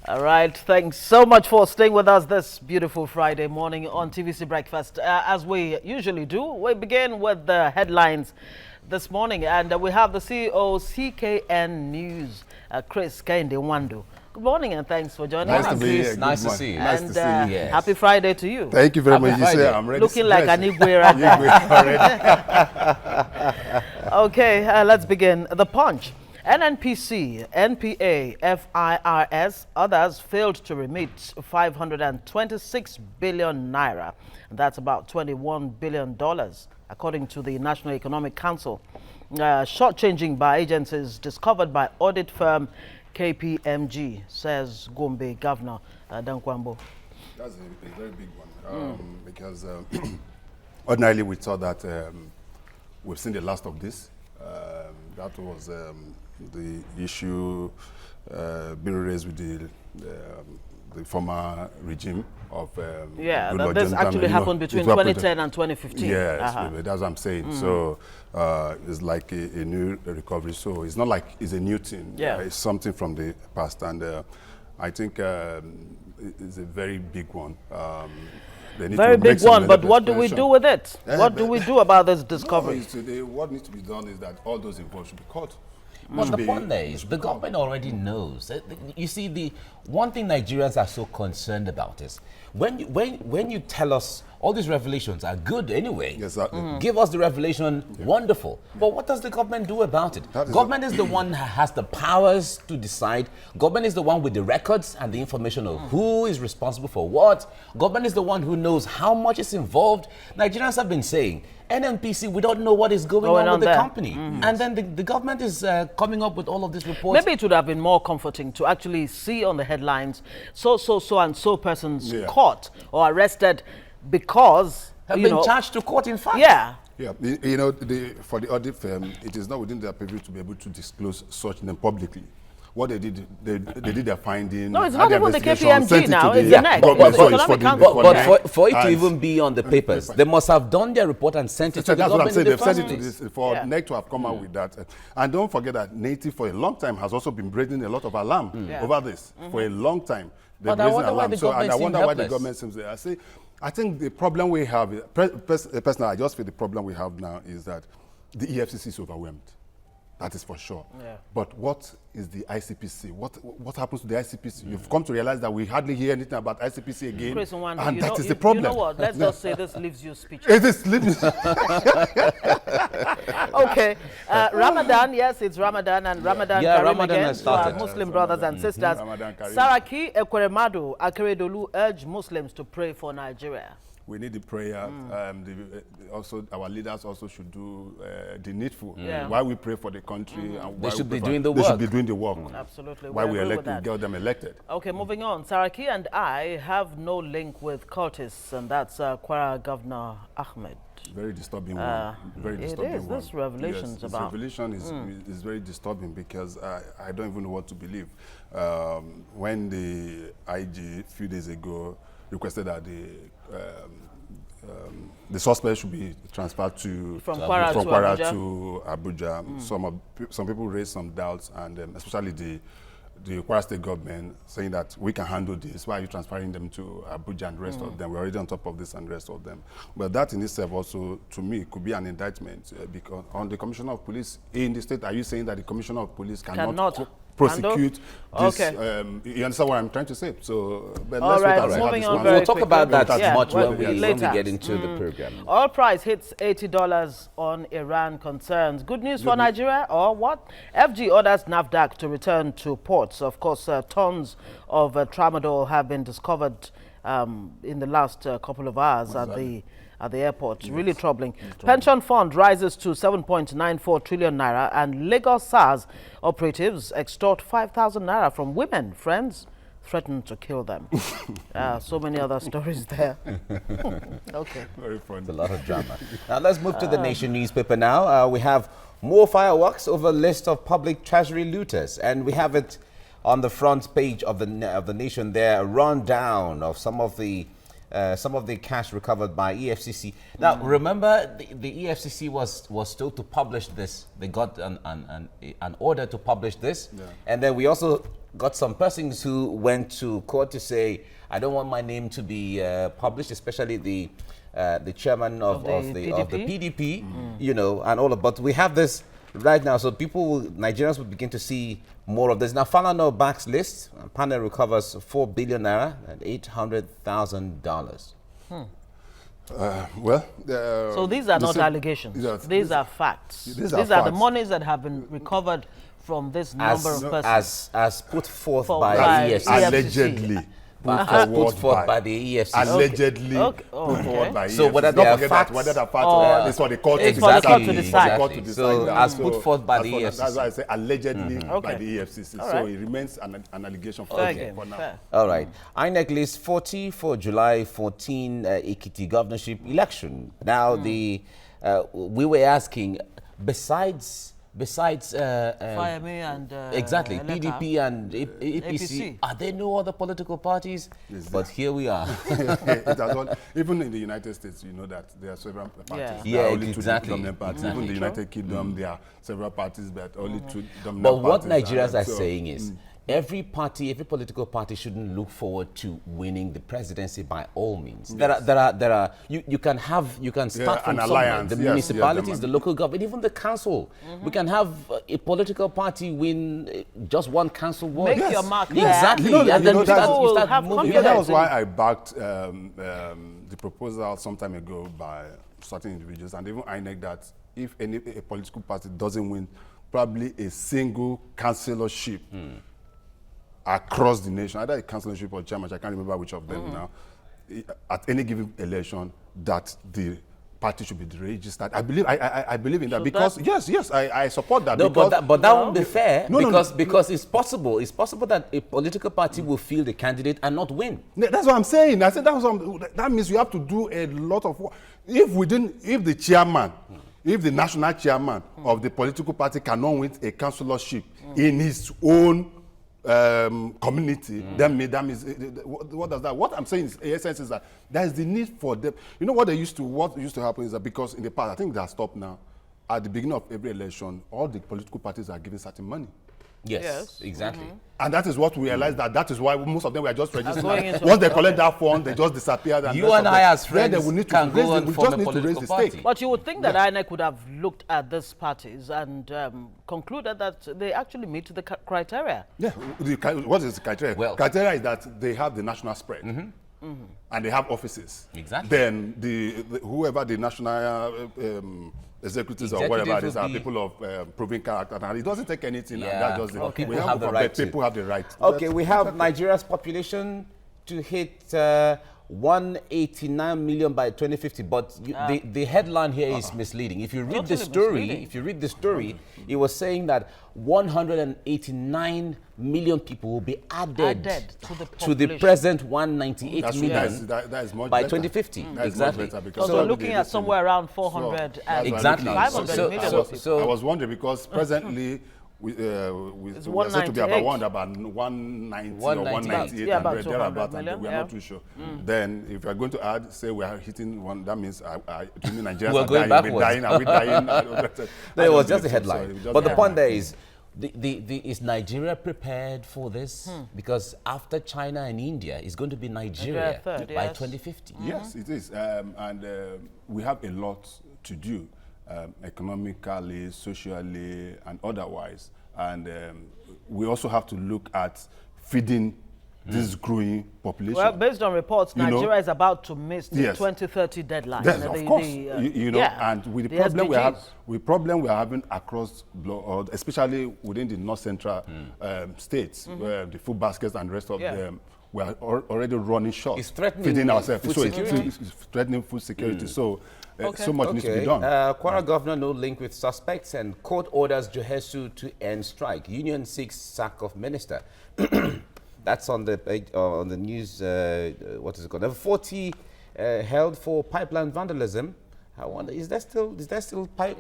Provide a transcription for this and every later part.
All right, thanks so much for staying with us this beautiful Friday morning on TVC Breakfast. As we usually do, we begin with the headlines this morning, and we have the CEO CKN News, Kehinde Nwandu. Good morning and thanks for joining us. Nice to be here. Nice to see you. And Nice to see you. Yes. happy Friday to you. Thank you very much. Happy You say Friday. I'm ready. Looking like an Igwe right now. Okay, let's begin. The Punch. NNPC, NPA, FIRS, others failed to remit 526 billion naira. That's about $21 billion, according to the National Economic Council. Shortchanging by agencies discovered by audit firm KPMG, says Gombe Governor Dankwambo. That's a very big one because ordinarily we thought that we've seen the last of this. That was the issue being raised with the former regime of this actually happened between 2010 and 2015. Yes, that's what I'm saying. So it's like a new recovery. So it's not like it's a new thing. Yeah. It's something from the past, and I think it's a very big one. Very big one, but what do we do with it? What do we do about this discovery? What needs to be done is that all those involved should be caught. But the point there is, the government already knows. You see, the one thing Nigerians are so concerned about is when you tell us all these revelations are good anyway. Exactly. Give us the revelation, wonderful. But what does the government do about it? Government is the one that has the powers to decide. Government is the one with the records and the information of who is responsible for what. Government is the one who knows how much is involved. Nigerians have been saying, NNPC, we don't know what is going on with the company. And then the government is coming up with all of these reports. Maybe it would have been more comforting to actually see on the headlines, so and so persons caught or arrested because have been charged to court, in fact. Yeah. Yeah, for the audit firm, it is not within their purview to be able to disclose such them publicly. What they did, they did their finding. No, it's not even the KPMG now. It's the next. But for it to even be on the papers, they must have done their report and sent it to the government. That's what I'm saying. They've sent it to this for NEC to have come out with that. And don't forget that Native for a long time has also been raising a lot of alarm over this for a long time. But I wonder why the government seems why the government seems there. I think the problem we have, personally, I just feel the problem we have now is that the EFCC is overwhelmed. That is for sure. Yeah. But what is the ICPC? What happens to the ICPC? You've come to realize that we hardly hear anything about ICPC again. And that is the problem. You know what? Let's just say this leaves you speechless. It is leaves. Okay. Ramadan, yes, it's Ramadan, and Ramadan Kareem again to our Muslim brothers and sisters. Saraki Ekweremadu Akeredolu urged Muslims to pray for Nigeria. We need the prayer. Also, our leaders also should do the needful. While we pray for the country, and they should be doing the work. They should be doing the work. Absolutely. Why we get them elected. Okay, moving on. Saraki and I have no link with cultists, and that's Kwara Governor Ahmed. Very disturbing one. Very disturbing it is. one. This revelations this about revelation is very disturbing because I don't even know what to believe. When the IG a few days ago requested that the suspect should be transferred from Kwara to Abuja. Some people raised some doubts, and especially the Kwara State government saying that we can handle this. Why are you transferring them to Abuja and the rest of them? We're already on top of this and the rest of them. But that in itself also, to me, could be an indictment because on the Commissioner of Police in the state, are you saying that the Commissioner of Police cannot prosecute this? You understand what I'm trying to say? So, but let's wait and see how this one. We'll talk about that much when we get into the program. Oil price hits $80 on Iran concerns. Good news for Nigeria or what? FG orders NAFDAC to return to ports. Of course, tons of tramadol have been discovered in the last couple of hours at the airport. Yes. Really troubling. Pension fund rises to 7.94 trillion naira, and Lagos SARS operatives extort 5,000 naira from women. Friends threaten to kill them. So many other stories there. Okay. Very fun. It's a lot of drama. Now let's move to the Nation newspaper now. We have more fireworks over a list of public treasury looters, and we have it on the front page of the Nation there, a rundown of some of the some of the cash recovered by EFCC. Now, remember, the EFCC was told to publish this. They got an order to publish this. Yeah. And then we also got some persons who went to court to say, I don't want my name to be published, especially the chairman of the PDP, you know, and all of. But we have this right now, so Nigerians will begin to see more of this. Now, Falana backs list. Panel recovers 4 billion naira and $800,000. So these are not allegations. These are facts. These are the monies that have been recovered from this number of persons. As put forth by EFCC. Allegedly. Put forth by the EFCC. Allegedly put forward by EFCC. So whether they are facts, whether the facts, it's for the court to decide. So as put forth by the EFCC. That's why I say allegedly by the EFCC. So it remains an allegation for now. All right. INEC lists 40 for July 14 Ekiti governorship election. Now we were asking, besides Fayemi and exactly Eleka. PDP and APC, are there no other political parties? But here we are. Even in the United States, you know that there are several parties. Yeah, only exactly. Two dominant parties. Even in the United Kingdom, there are several parties, but only two dominant parties. But what Nigerians are saying is, every political party shouldn't look forward to winning the presidency by all means. Yes. You can start from somewhere. The municipalities, the local government, even the council. We can have a political party win just one council ward. Make your mark. Exactly. And then you start moving. That was why I backed the proposal some time ago by certain individuals and even INEC that if a political party doesn't win probably a single councillorship across the nation, either a councillorship or chairman, I can't remember which of them now, at any given election, that the party should be registered. I believe in that because yes, I support that. No, but that won't be fair because it's possible. It's possible that a political party will field a candidate and not win. That's what I'm saying. I said that means you have to do a lot of work. If the chairman, if the national chairman of the political party cannot win a councillorship in his own community, that means what does that? What I'm saying is, in essence, is that there is the need for them. You know what used to happen is that because in the past, I think they have stopped now. At the beginning of every election, all the political parties are given certain money. Yes, exactly. And that is what we realized that is why most of them were just registered. Once they collect that fund, they just disappear. And you and I as friends can go and form a political party. But you would think that INEC would have looked at these parties and concluded that they actually meet the criteria. Yeah. What is the criteria? Well, criteria is that they have the national spread. And they have offices. Exactly. Then whoever the national executives or whatever, these are people of proven character, and it doesn't take anything. Yeah. And that's just people have the right. People have the right. Okay, we have Nigeria's population to hit 189 million by 2050, but the headline here is misleading. If you read the story, it was saying that 189 million people will be added to the present 198 million that is much by better. 2050. Exactly. So we're looking at somewhere around 400 and exactly. 500 million. So I was wondering because presently we said to be about 190 or 198, about thereabouts, million, and we are not too sure. Then if we are going to add, say we are hitting one, that means Nigerians we're going backwards. Are we dying? No, it was just a headline. But the point there is, is Nigeria prepared for this? Because after China and India, it's going to be Nigeria by 2050. Yes, it is. And we have a lot to do. Economically, socially, and otherwise. And we also have to look at feeding this growing population. Well, based on reports, Nigeria is about to miss the 2030 deadline. Yes, of course. And with the problem we are having across, especially within the north central states, where the food baskets and the rest of them, we are already running short. It's threatening feeding ourselves. It's threatening food security. So so much needs to be done. Kwara governor no link with suspects and court orders Johesu to end strike. Union seeks sack of minister. That's on the page, on the news. What is it called? Level 40 held for pipeline vandalism. I wonder, is there still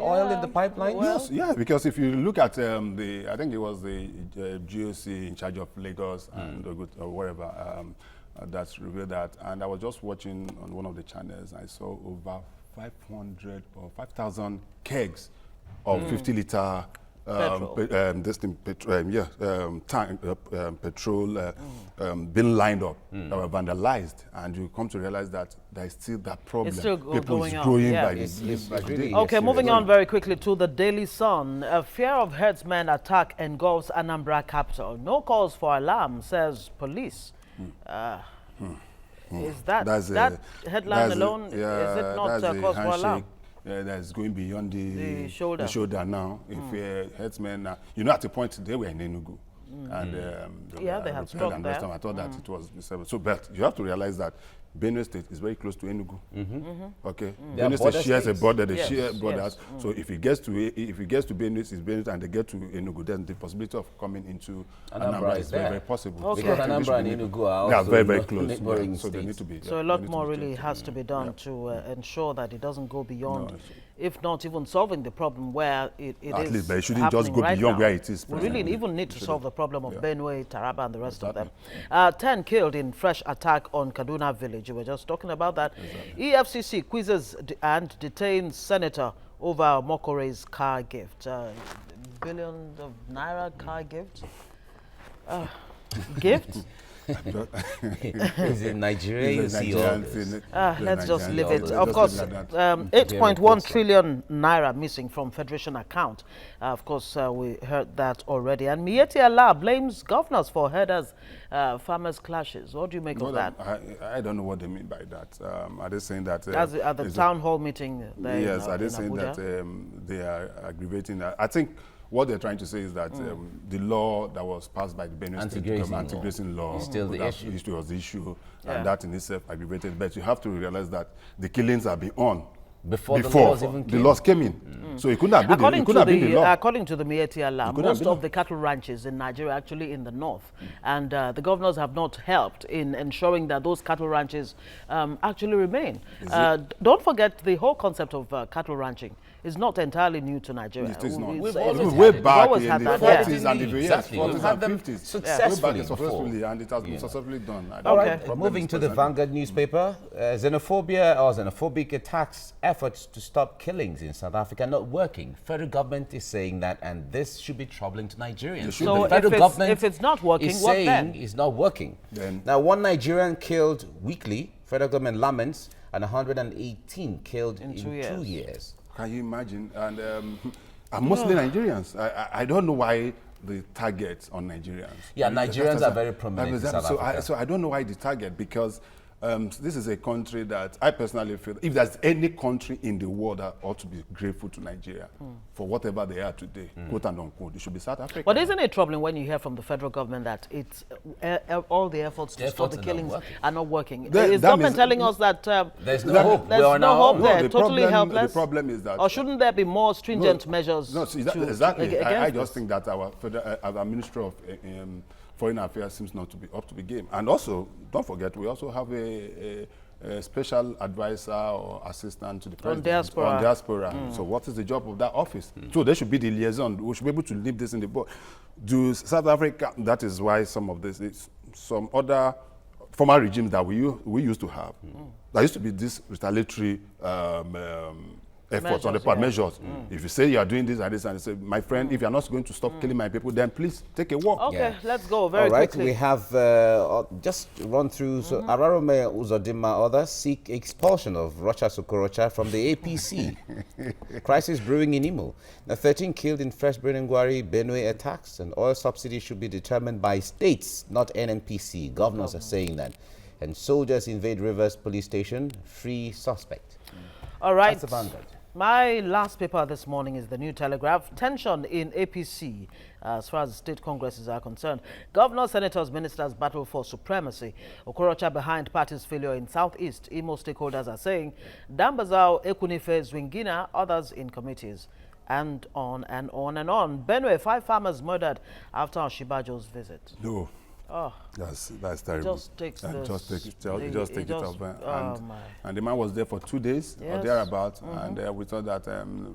oil in the pipeline? Yes, yeah, because if you look at I think it was the GOC in charge of Lagos and or whatever, that revealed that. And I was just watching on one of the channels. I saw over 500 or 5,000 kegs of 50-liter petrol being lined up that were vandalized, and you come to realize that there is still that problem. It's still People going is on. growing Yeah. by the day. Okay, moving on very quickly to the Daily Sun. A fear of herdsmen attack engulfs Anambra capital. No cause for alarm, says police. Is that headline alone, is it not a cause for alarm? That's going beyond the shoulder. Now. If herdsmen, at the point they were in Enugu. And they had stopped there. I thought that it was so, but you have to realize that Benue State is very close to Enugu. Okay, Benue State shares a border. They share borders. So if it gets to Benue, it's Benue, and they get to Enugu, then the possibility of coming into Anambra is very possible. Okay. Because Anambra and Enugu are also very close. So they need to be. So a lot more really has to be done to ensure that it doesn't go beyond. If not even solving the problem where it is at least, but it shouldn't just go beyond where it is. We really even need to solve the problem of Benue, Taraba, and the rest of them. 10 killed in fresh attack on Kaduna village. We were just talking about that. EFCC quizzes and detains senator over Mokore's car gift. Billions of naira car gift. Gift? Is it Nigeria? You see all this? Let's just leave it. Of course, 8.1 trillion naira missing from Federation account. Of course, we heard that already. And Miyetti Allah blames governors for herders, farmers clashes. What do you make of that? I don't know what they mean by that. Are they saying that... at the town hall meeting there yes, are they saying that they are aggravating... I think what they're trying to say is that the law that was passed by the Benue State government, anti-grazing law, still the issue. Was the issue, and that in itself aggravated. But you have to realize that the killings are beyond before the laws came in. So it couldn't have been the law. According to the Miyetti Allah, most of the cattle ranches in Nigeria are actually in the north, and the governors have not helped in ensuring that those cattle ranches actually remain. Don't forget the whole concept of cattle ranching is not entirely new to Nigeria. It is not. We've always way back in the 40s and the 40s and 50s. Successfully and it has been successfully done. All right, moving to the Vanguard newspaper. Xenophobic attacks efforts to stop killings in South Africa not working. Federal government is saying that, and this should be troubling to Nigerians. So the federal government if it's not working, is what saying then? It's not working. Now, one Nigerian killed weekly, federal government laments, and 118 killed in 2 years. Can you imagine? And mostly Nigerians. I don't know why the target on Nigerians. Yeah, Nigerians are very prominent in South Africa. So I don't know why the target, because this is a country that I personally feel, if there's any country in the world that ought to be grateful to Nigeria for whatever they are today, quote and unquote, it should be South Africa. But isn't it troubling when you hear from the federal government that it's all the efforts to stop the killings are not working? Is government telling us that there's no hope? There's no hope there, totally helpless? The problem is that... Or shouldn't there be more stringent measures? No, exactly. I just think that our Minister of Foreign Affairs seems not to be up to the game. And also, don't forget, we also have a special advisor or assistant to the president on diaspora. So what is the job of that office? So they should be the liaison. We should be able to leave this in the board. Do South Africa, that is why some of this is some other former regimes that we used to have. There used to be this retaliatory efforts on the part, measures. If you say you are doing this and this, and you say, my friend, if you are not going to stop killing my people, then please take a walk. Okay, let's go very quickly. We have just run through. So Ararome Uzodimma, others seek expulsion of Rocha Sokorocha from the APC. Crisis brewing in Imo. Now, 13 killed in fresh Benue attacks, and oil subsidy should be determined by states, not NNPC. Governors are saying that. And soldiers invade Rivers police station, free suspect. All right. That's the Vanguard. My last paper this morning is the New Telegraph. Tension in APC as far as state congresses are concerned. Governors, senators, ministers battle for supremacy. Okorocha behind party's failure in Southeast. Imo stakeholders are saying Dambazao, Ekunife, Zwingina, others in committees. And on and on and on. Benue, 5 farmers murdered after Oshibajo's visit. No, Oh. That's terrible. Just takes and this, just take it off. Oh my. And the man was there for 2 days or Yes. thereabout, and we thought that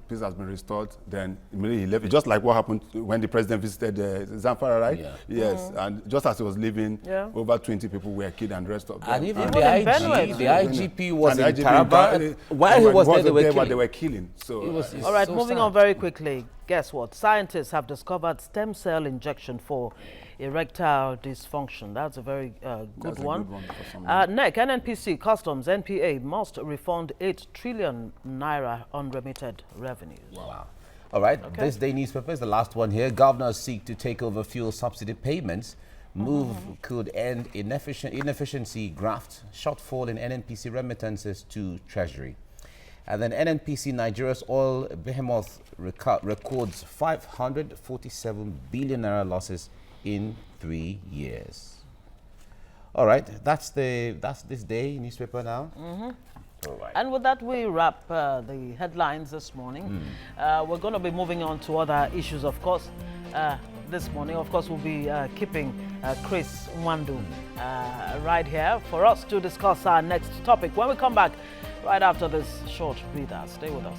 peace has been restored. Then immediately he left. Just like what happened when the president visited Zamfara, right? Yeah. Yes, and just as he was leaving, Yeah. over 20 people were killed and the rest of them. And even And the in Benue, the IGP was And in the IGP Taraba. While he was there, they were killing. So It's All right, so moving sad. on very quickly. Guess what? Scientists have discovered stem cell injection for erectile dysfunction. That's a very good That's a one. good one for some NEC, NNPC, Customs, NPA must refund 8 trillion naira unremitted revenues. Wow. All right, This day newspaper is the last one here. Governors seek to take over fuel subsidy payments. Move could end inefficiency graft, shortfall in NNPC remittances to Treasury. And then NNPC, Nigeria's oil behemoth, records 547 billion naira losses in 3 years. All right, that's this day newspaper now. All right. And with that, we wrap the headlines this morning. We're going to be moving on to other issues, of course. This morning, of course, we'll be keeping Kehinde Nwandu right here for us to discuss our next topic when we come back right after this short breather. Stay with us.